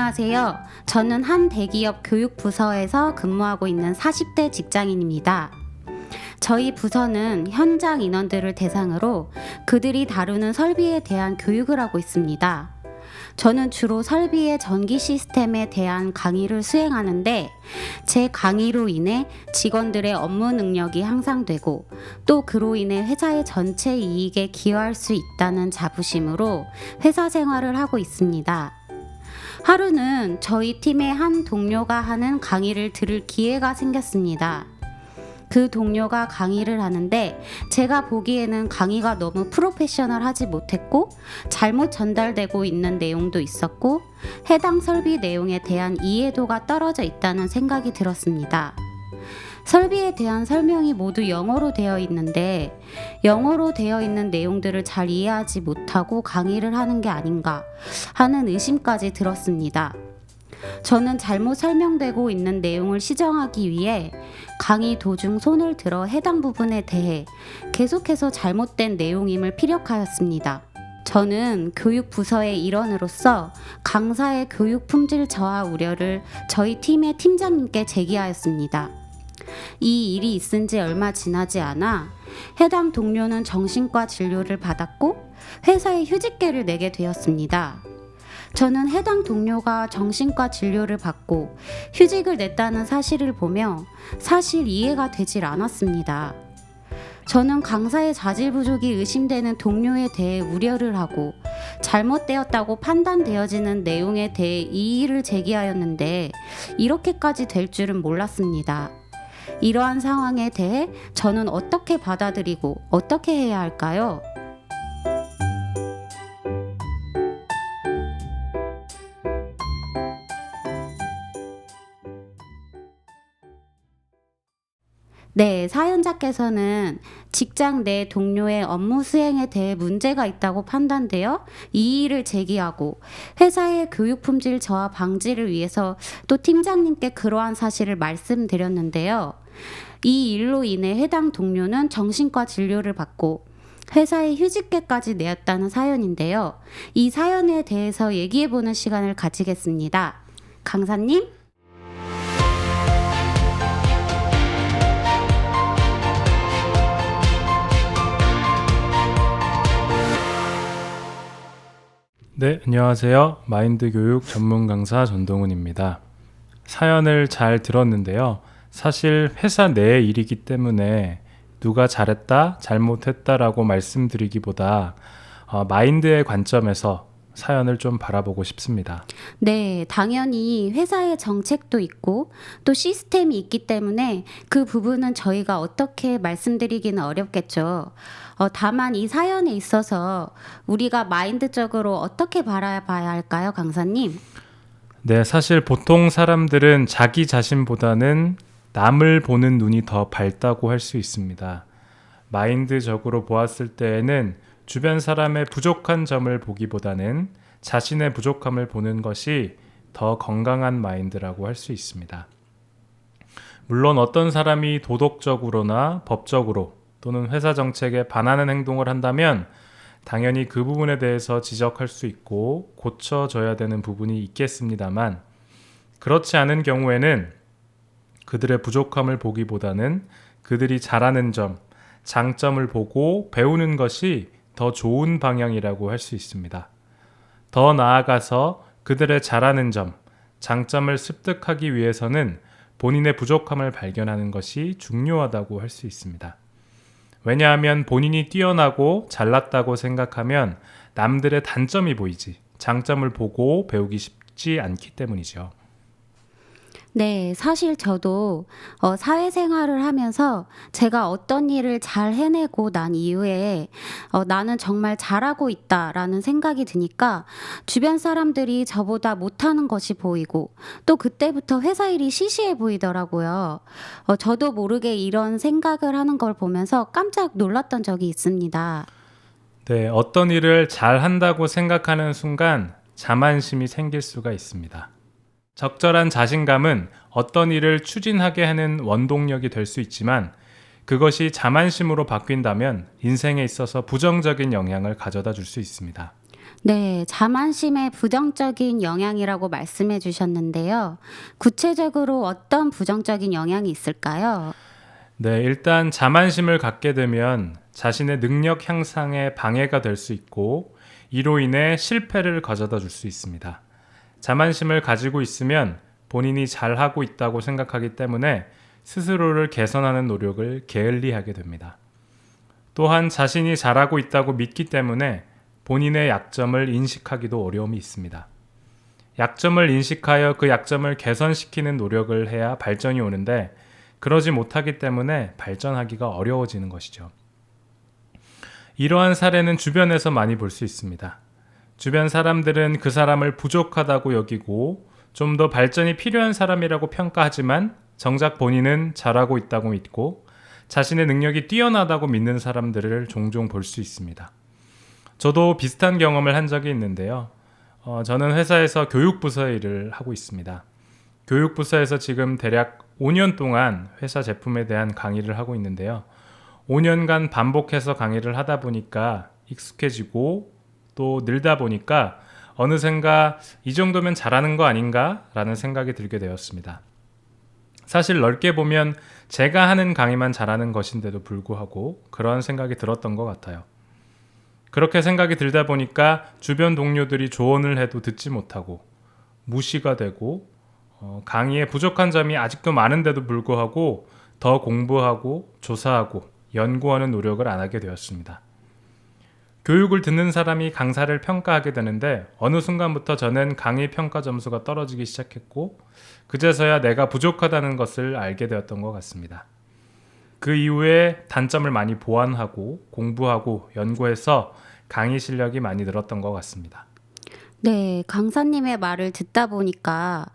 안녕하세요. 저는 한 대기업 교육부서에서 근무하고 있는 40대 직장인입니다. 저희 부서는 현장 인원들을 대상으로 그들이 다루는 설비에 대한 교육을 하고 있습니다. 저는 주로 설비의 전기 시스템에 대한 강의를 수행하는데 제 강의로 인해 직원들의 업무 능력이 향상되고 또 그로 인해 회사의 전체 이익에 기여할 수 있다는 자부심으로 회사 생활을 하고 있습니다. 하루는 저희 팀의 한 동료가 하는 강의를 들을 기회가 생겼습니다. 그 동료가 강의를 하는데 제가 보기에는 강의가 너무 프로페셔널하지 못했고 잘못 전달되고 있는 내용도 있었고 해당 설비 내용에 대한 이해도가 떨어져 있다는 생각이 들었습니다. 설비에 대한 설명이 모두 영어로 되어 있는데 영어로 되어 있는 내용들을 잘 이해하지 못하고 강의를 하는 게 아닌가 하는 의심까지 들었습니다. 저는 잘못 설명되고 있는 내용을 시정하기 위해 강의 도중 손을 들어 해당 부분에 대해 계속해서 잘못된 내용임을 피력하였습니다. 저는 교육부서의 일원으로서 강사의 교육 품질 저하 우려를 저희 팀의 팀장님께 제기하였습니다. 이 일이 있은 지 얼마 지나지 않아 해당 동료는 정신과 진료를 받았고 회사에 휴직계를 내게 되었습니다. 저는 해당 동료가 정신과 진료를 받고 휴직을 냈다는 사실을 보며 사실 이해가 되질 않았습니다. 저는 강사의 자질 부족이 의심되는 동료에 대해 우려를 하고 잘못되었다고 판단되어지는 내용에 대해 이의를 제기하였는데 이렇게까지 될 줄은 몰랐습니다. 이러한 상황에 대해 저는 어떻게 받아들이고 어떻게 해야 할까요? 네, 사연자께서는 직장 내 동료의 업무 수행에 대해 문제가 있다고 판단되어 이의를 제기하고 회사의 교육 품질 저하 방지를 위해서 또 팀장님께 그러한 사실을 말씀드렸는데요. 이 일로 인해 해당 동료는 정신과 진료를 받고 회사에 휴직계까지 내었다는 사연인데요. 이 사연에 대해서 얘기해보는 시간을 가지겠습니다. 강사님? 네, 안녕하세요. 마인드 교육 전문 강사 전동훈입니다. 사연을 잘 들었는데요. 사실 회사 내의 일이기 때문에 누가 잘했다, 잘못했다라고 말씀드리기보다 마인드의 관점에서 사연을 좀 바라보고 싶습니다. 네, 당연히 회사의 정책도 있고 또 시스템이 있기 때문에 그 부분은 저희가 어떻게 말씀드리기는 어렵겠죠. 다만 이 사연에 있어서 우리가 마인드적으로 어떻게 바라봐야 할까요, 강사님? 네, 사실 보통 사람들은 자기 자신보다는 남을 보는 눈이 더 밝다고 할 수 있습니다. 마인드적으로 보았을 때에는 주변 사람의 부족한 점을 보기보다는 자신의 부족함을 보는 것이 더 건강한 마인드라고 할 수 있습니다. 물론 어떤 사람이 도덕적으로나 법적으로 또는 회사 정책에 반하는 행동을 한다면 당연히 그 부분에 대해서 지적할 수 있고 고쳐져야 되는 부분이 있겠습니다만 그렇지 않은 경우에는 그들의 부족함을 보기보다는 그들이 잘하는 점, 장점을 보고 배우는 것이 더 좋은 방향이라고 할 수 있습니다. 더 나아가서 그들의 잘하는 점, 장점을 습득하기 위해서는 본인의 부족함을 발견하는 것이 중요하다고 할 수 있습니다. 왜냐하면 본인이 뛰어나고 잘났다고 생각하면 남들의 단점이 보이지 장점을 보고 배우기 쉽지 않기 때문이죠. 네, 사실 저도 사회생활을 하면서 제가 어떤 일을 잘 해내고 난 이후에 나는 정말 잘하고 있다라는 생각이 드니까 주변 사람들이 저보다 못하는 것이 보이고 또 그때부터 회사 일이 시시해 보이더라고요. 저도 모르게 이런 생각을 하는 걸 보면서 깜짝 놀랐던 적이 있습니다. 네, 어떤 일을 잘 한다고 생각하는 순간 자만심이 생길 수가 있습니다. 적절한 자신감은 어떤 일을 추진하게 하는 원동력이 될 수 있지만 그것이 자만심으로 바뀐다면 인생에 있어서 부정적인 영향을 가져다 줄 수 있습니다. 네, 자만심의 부정적인 영향이라고 말씀해 주셨는데요. 구체적으로 어떤 부정적인 영향이 있을까요? 네, 일단 자만심을 갖게 되면 자신의 능력 향상에 방해가 될 수 있고 이로 인해 실패를 가져다 줄 수 있습니다. 자만심을 가지고 있으면 본인이 잘하고 있다고 생각하기 때문에 스스로를 개선하는 노력을 게을리하게 됩니다. 또한 자신이 잘하고 있다고 믿기 때문에 본인의 약점을 인식하기도 어려움이 있습니다. 약점을 인식하여 그 약점을 개선시키는 노력을 해야 발전이 오는데 그러지 못하기 때문에 발전하기가 어려워지는 것이죠. 이러한 사례는 주변에서 많이 볼 수 있습니다. 주변 사람들은 그 사람을 부족하다고 여기고 좀 더 발전이 필요한 사람이라고 평가하지만 정작 본인은 잘하고 있다고 믿고 자신의 능력이 뛰어나다고 믿는 사람들을 종종 볼 수 있습니다. 저도 비슷한 경험을 한 적이 있는데요. 저는 회사에서 교육부서 일을 하고 있습니다. 교육부서에서 지금 대략 5년 동안 회사 제품에 대한 강의를 하고 있는데요. 5년간 반복해서 강의를 하다 보니까 익숙해지고 또 늘다 보니까 어느샌가 이 정도면 잘하는 거 아닌가? 라는 생각이 들게 되었습니다. 사실 넓게 보면 제가 하는 강의만 잘하는 것인데도 불구하고 그런 생각이 들었던 것 같아요. 그렇게 생각이 들다 보니까 주변 동료들이 조언을 해도 듣지 못하고 무시가 되고 강의에 부족한 점이 아직도 많은데도 불구하고 더 공부하고 조사하고 연구하는 노력을 안 하게 되었습니다. 교육을 듣는 사람이 강사를 평가하게 되는데 어느 순간부터 저는 강의 평가 점수가 떨어지기 시작했고 그제서야 내가 부족하다는 것을 알게 되었던 것 같습니다. 그 이후에 단점을 많이 보완하고 공부하고 연구해서 강의 실력이 많이 늘었던 것 같습니다. 네, 강사님의 말을 듣다 보니까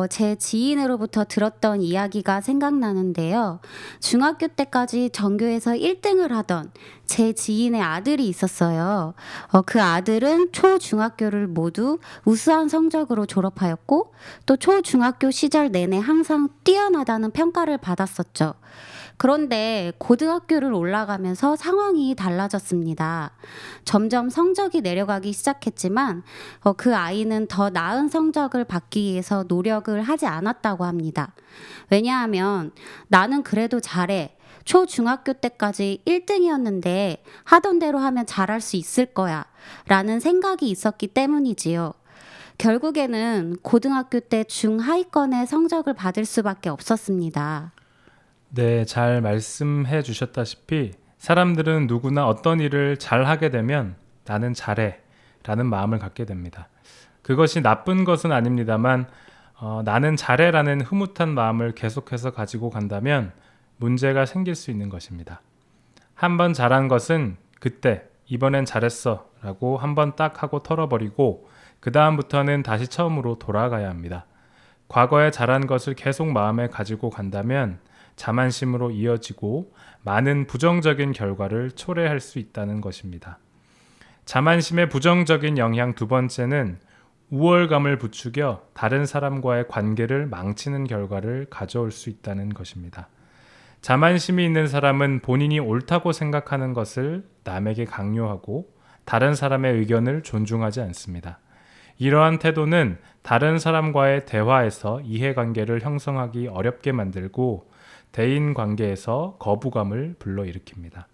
제 지인으로부터 들었던 이야기가 생각나는데요. 중학교 때까지 전교에서 1등을 하던 제 지인의 아들이 있었어요. 그 아들은 초중학교를 모두 우수한 성적으로 졸업하였고 또 초중학교 시절 내내 항상 뛰어나다는 평가를 받았었죠. 그런데 고등학교를 올라가면서 상황이 달라졌습니다. 점점 성적이 내려가기 시작했지만 그 아이는 더 나은 성적을 받기 위해서 노력을 하지 않았다고 합니다. 왜냐하면 나는 그래도 잘해. 초중학교 때까지 1등이었는데 하던 대로 하면 잘할 수 있을 거야. 라는 생각이 있었기 때문이지요. 결국에는 고등학교 때 중하위권의 성적을 받을 수밖에 없었습니다. 네, 잘 말씀해 주셨다시피 사람들은 누구나 어떤 일을 잘 하게 되면 나는 잘해 라는 마음을 갖게 됩니다. 그것이 나쁜 것은 아닙니다만 나는 잘해 라는 흐뭇한 마음을 계속해서 가지고 간다면 문제가 생길 수 있는 것입니다. 한번 잘한 것은 그때 이번엔 잘했어 라고 한번 딱 하고 털어버리고 그 다음부터는 다시 처음으로 돌아가야 합니다. 과거에 잘한 것을 계속 마음에 가지고 간다면 자만심으로 이어지고 많은 부정적인 결과를 초래할 수 있다는 것입니다. 자만심의 부정적인 영향 두 번째는 우월감을 부추겨 다른 사람과의 관계를 망치는 결과를 가져올 수 있다는 것입니다. 자만심이 있는 사람은 본인이 옳다고 생각하는 것을 남에게 강요하고 다른 사람의 의견을 존중하지 않습니다. 이러한 태도는 다른 사람과의 대화에서 이해관계를 형성하기 어렵게 만들고 대인 관계에서 거부감을 불러일으킵니다.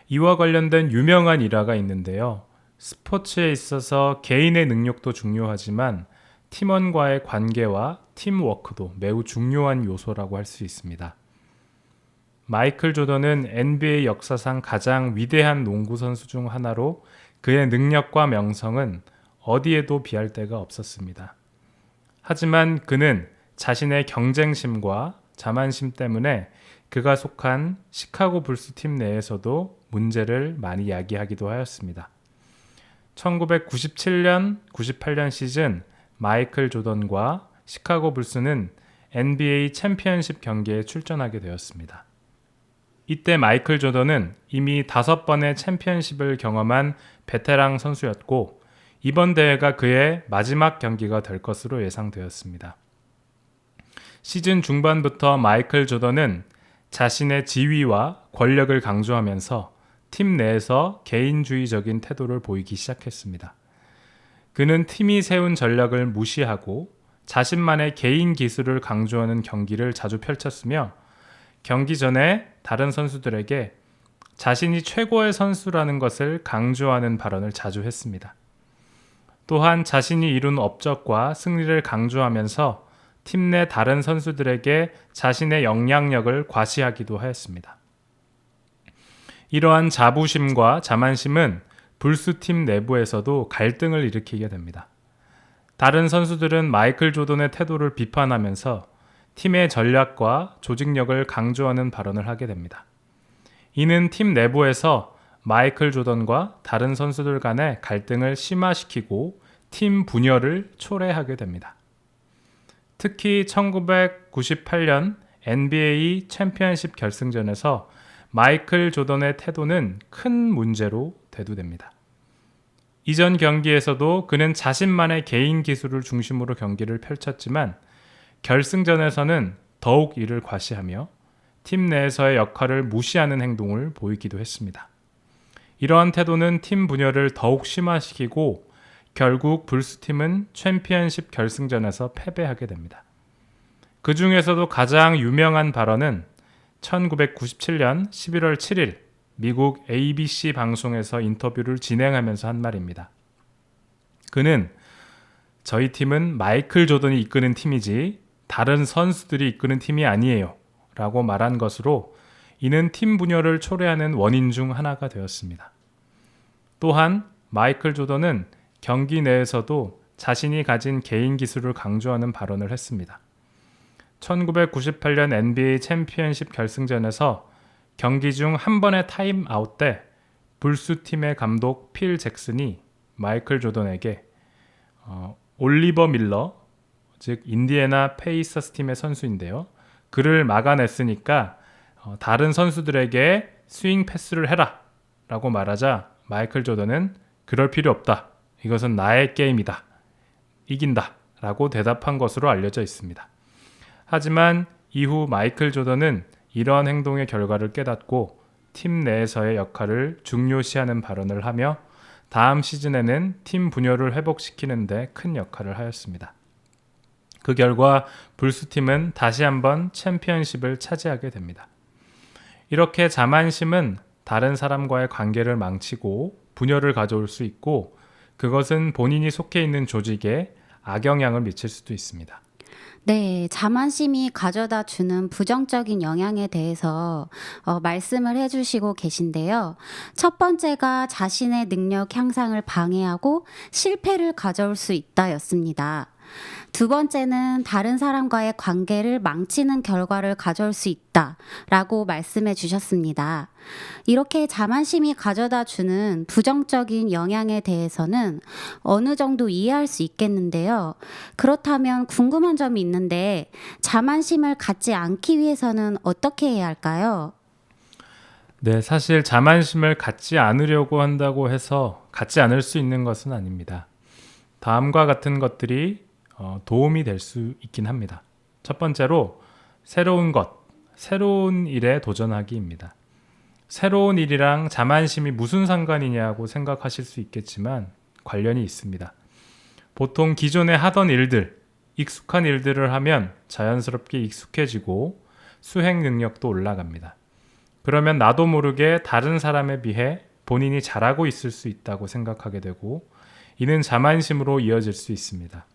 이와 관련된 유명한 일화가 있는데요. 스포츠에 있어서 개인의 능력도 중요하지만 팀원과의 관계와 팀워크도 매우 중요한 요소라고 할 수 있습니다. 마이클 조던은 NBA 역사상 가장 위대한 농구 선수 중 하나로 그의 능력과 명성은 어디에도 비할 데가 없었습니다. 하지만 그는 자신의 경쟁심과 자만심 때문에 그가 속한 시카고 불스 팀 내에서도 문제를 많이 야기하기도 하였습니다. 1997년, 98년 시즌 마이클 조던과 시카고 불스는 NBA 챔피언십 경기에 출전하게 되었습니다. 이때 마이클 조던은 이미 5번의 챔피언십을 경험한 베테랑 선수였고 이번 대회가 그의 마지막 경기가 될 것으로 예상되었습니다. 시즌 중반부터 마이클 조던은 자신의 지위와 권력을 강조하면서 팀 내에서 개인주의적인 태도를 보이기 시작했습니다. 그는 팀이 세운 전략을 무시하고 자신만의 개인 기술을 강조하는 경기를 자주 펼쳤으며 경기 전에 다른 선수들에게 자신이 최고의 선수라는 것을 강조하는 발언을 자주 했습니다. 또한 자신이 이룬 업적과 승리를 강조하면서 팀 내 다른 선수들에게 자신의 영향력을 과시하기도 하였습니다. 이러한 자부심과 자만심은 불스팀 내부에서도 갈등을 일으키게 됩니다. 다른 선수들은 마이클 조던의 태도를 비판하면서 팀의 전략과 조직력을 강조하는 발언을 하게 됩니다. 이는 팀 내부에서 마이클 조던과 다른 선수들 간의 갈등을 심화시키고 팀 분열을 초래하게 됩니다. 특히 1998년 NBA 챔피언십 결승전에서 마이클 조던의 태도는 큰 문제로 대두됩니다. 이전 경기에서도 그는 자신만의 개인 기술을 중심으로 경기를 펼쳤지만 결승전에서는 더욱 이를 과시하며 팀 내에서의 역할을 무시하는 행동을 보이기도 했습니다. 이러한 태도는 팀 분열을 더욱 심화시키고 결국 불스팀은 챔피언십 결승전에서 패배하게 됩니다. 그 중에서도 가장 유명한 발언은 1997년 11월 7일 미국 ABC 방송에서 인터뷰를 진행하면서 한 말입니다. 그는 저희 팀은 마이클 조던이 이끄는 팀이지 다른 선수들이 이끄는 팀이 아니에요 라고 말한 것으로 이는 팀 분열을 초래하는 원인 중 하나가 되었습니다. 또한 마이클 조던은 경기 내에서도 자신이 가진 개인 기술을 강조하는 발언을 했습니다. 1998년 NBA 챔피언십 결승전에서 경기 중 한 번의 타임아웃 때 불스 팀의 감독 필 잭슨이 마이클 조던에게 올리버 밀러, 즉 인디애나 페이서스 팀의 선수인데요. 그를 막아냈으니까 다른 선수들에게 스윙 패스를 해라 라고 말하자 마이클 조던은 그럴 필요 없다. 이것은 나의 게임이다. 이긴다 라고 대답한 것으로 알려져 있습니다. 하지만 이후 마이클 조던은 이러한 행동의 결과를 깨닫고 팀 내에서의 역할을 중요시하는 발언을 하며 다음 시즌에는 팀 분열을 회복시키는 데 큰 역할을 하였습니다. 그 결과 불스팀은 다시 한번 챔피언십을 차지하게 됩니다. 이렇게 자만심은 다른 사람과의 관계를 망치고 분열을 가져올 수 있고 그것은 본인이 속해 있는 조직에 악영향을 미칠 수도 있습니다. 네, 자만심이 가져다 주는 부정적인 영향에 대해서 말씀을 해주시고 계신데요. 첫 번째가 자신의 능력 향상을 방해하고 실패를 가져올 수 있다였습니다. 두 번째는 다른 사람과의 관계를 망치는 결과를 가져올 수 있다라고 말씀해 주셨습니다. 이렇게 자만심이 가져다 주는 부정적인 영향에 대해서는 어느 정도 이해할 수 있겠는데요. 그렇다면 궁금한 점이 있는데 자만심을 갖지 않기 위해서는 어떻게 해야 할까요? 네, 사실 자만심을 갖지 않으려고 한다고 해서 갖지 않을 수 있는 것은 아닙니다. 다음과 같은 것들이 도움이 될 수 있긴 합니다. 첫 번째로 새로운 것, 새로운 일에 도전하기입니다. 새로운 일이랑 자만심이 무슨 상관이냐고 생각하실 수 있겠지만 관련이 있습니다. 보통 기존에 하던 일들, 익숙한 일들을 하면 자연스럽게 익숙해지고 수행 능력도 올라갑니다. 그러면 나도 모르게 다른 사람에 비해 본인이 잘하고 있을 수 있다고 생각하게 되고 이는 자만심으로 이어질 수 있습니다.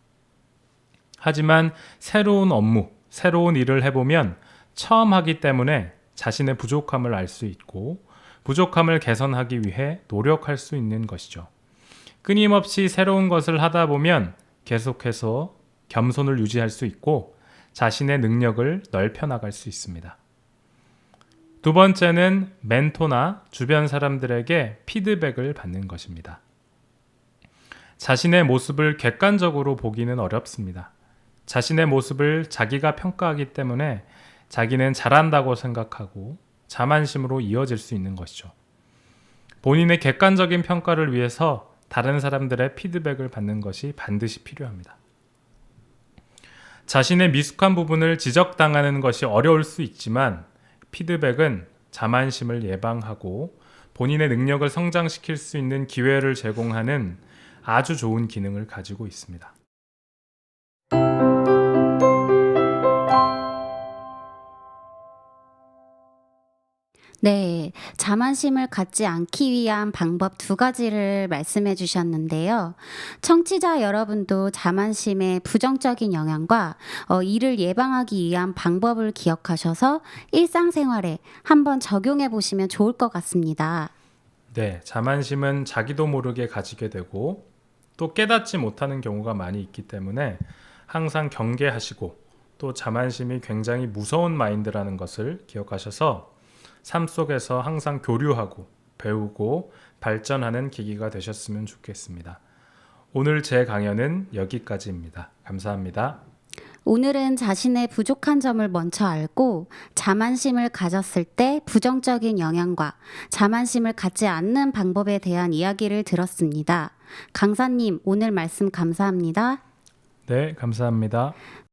하지만 새로운 업무, 새로운 일을 해보면 처음 하기 때문에 자신의 부족함을 알 수 있고 부족함을 개선하기 위해 노력할 수 있는 것이죠. 끊임없이 새로운 것을 하다 보면 계속해서 겸손을 유지할 수 있고 자신의 능력을 넓혀나갈 수 있습니다. 두 번째는 멘토나 주변 사람들에게 피드백을 받는 것입니다. 자신의 모습을 객관적으로 보기는 어렵습니다. 자신의 모습을 자기가 평가하기 때문에 자기는 잘한다고 생각하고 자만심으로 이어질 수 있는 것이죠. 본인의 객관적인 평가를 위해서 다른 사람들의 피드백을 받는 것이 반드시 필요합니다. 자신의 미숙한 부분을 지적당하는 것이 어려울 수 있지만 피드백은 자만심을 예방하고 본인의 능력을 성장시킬 수 있는 기회를 제공하는 아주 좋은 기능을 가지고 있습니다. 네, 자만심을 갖지 않기 위한 방법 두 가지를 말씀해 주셨는데요. 청취자 여러분도 자만심의 부정적인 영향과 이를 예방하기 위한 방법을 기억하셔서 일상생활에 한번 적용해 보시면 좋을 것 같습니다. 네, 자만심은 자기도 모르게 가지게 되고 또 깨닫지 못하는 경우가 많이 있기 때문에 항상 경계하시고 또 자만심이 굉장히 무서운 마인드라는 것을 기억하셔서 삶 속에서 항상 교류하고 배우고 발전하는 계기가 되셨으면 좋겠습니다. 오늘 제 강연은 여기까지입니다. 감사합니다. 오늘은 자신의 부족한 점을 먼저 알고 자만심을 가졌을 때 부정적인 영향과 자만심을 갖지 않는 방법에 대한 이야기를 들었습니다. 강사님, 오늘 말씀 감사합니다. 네, 감사합니다.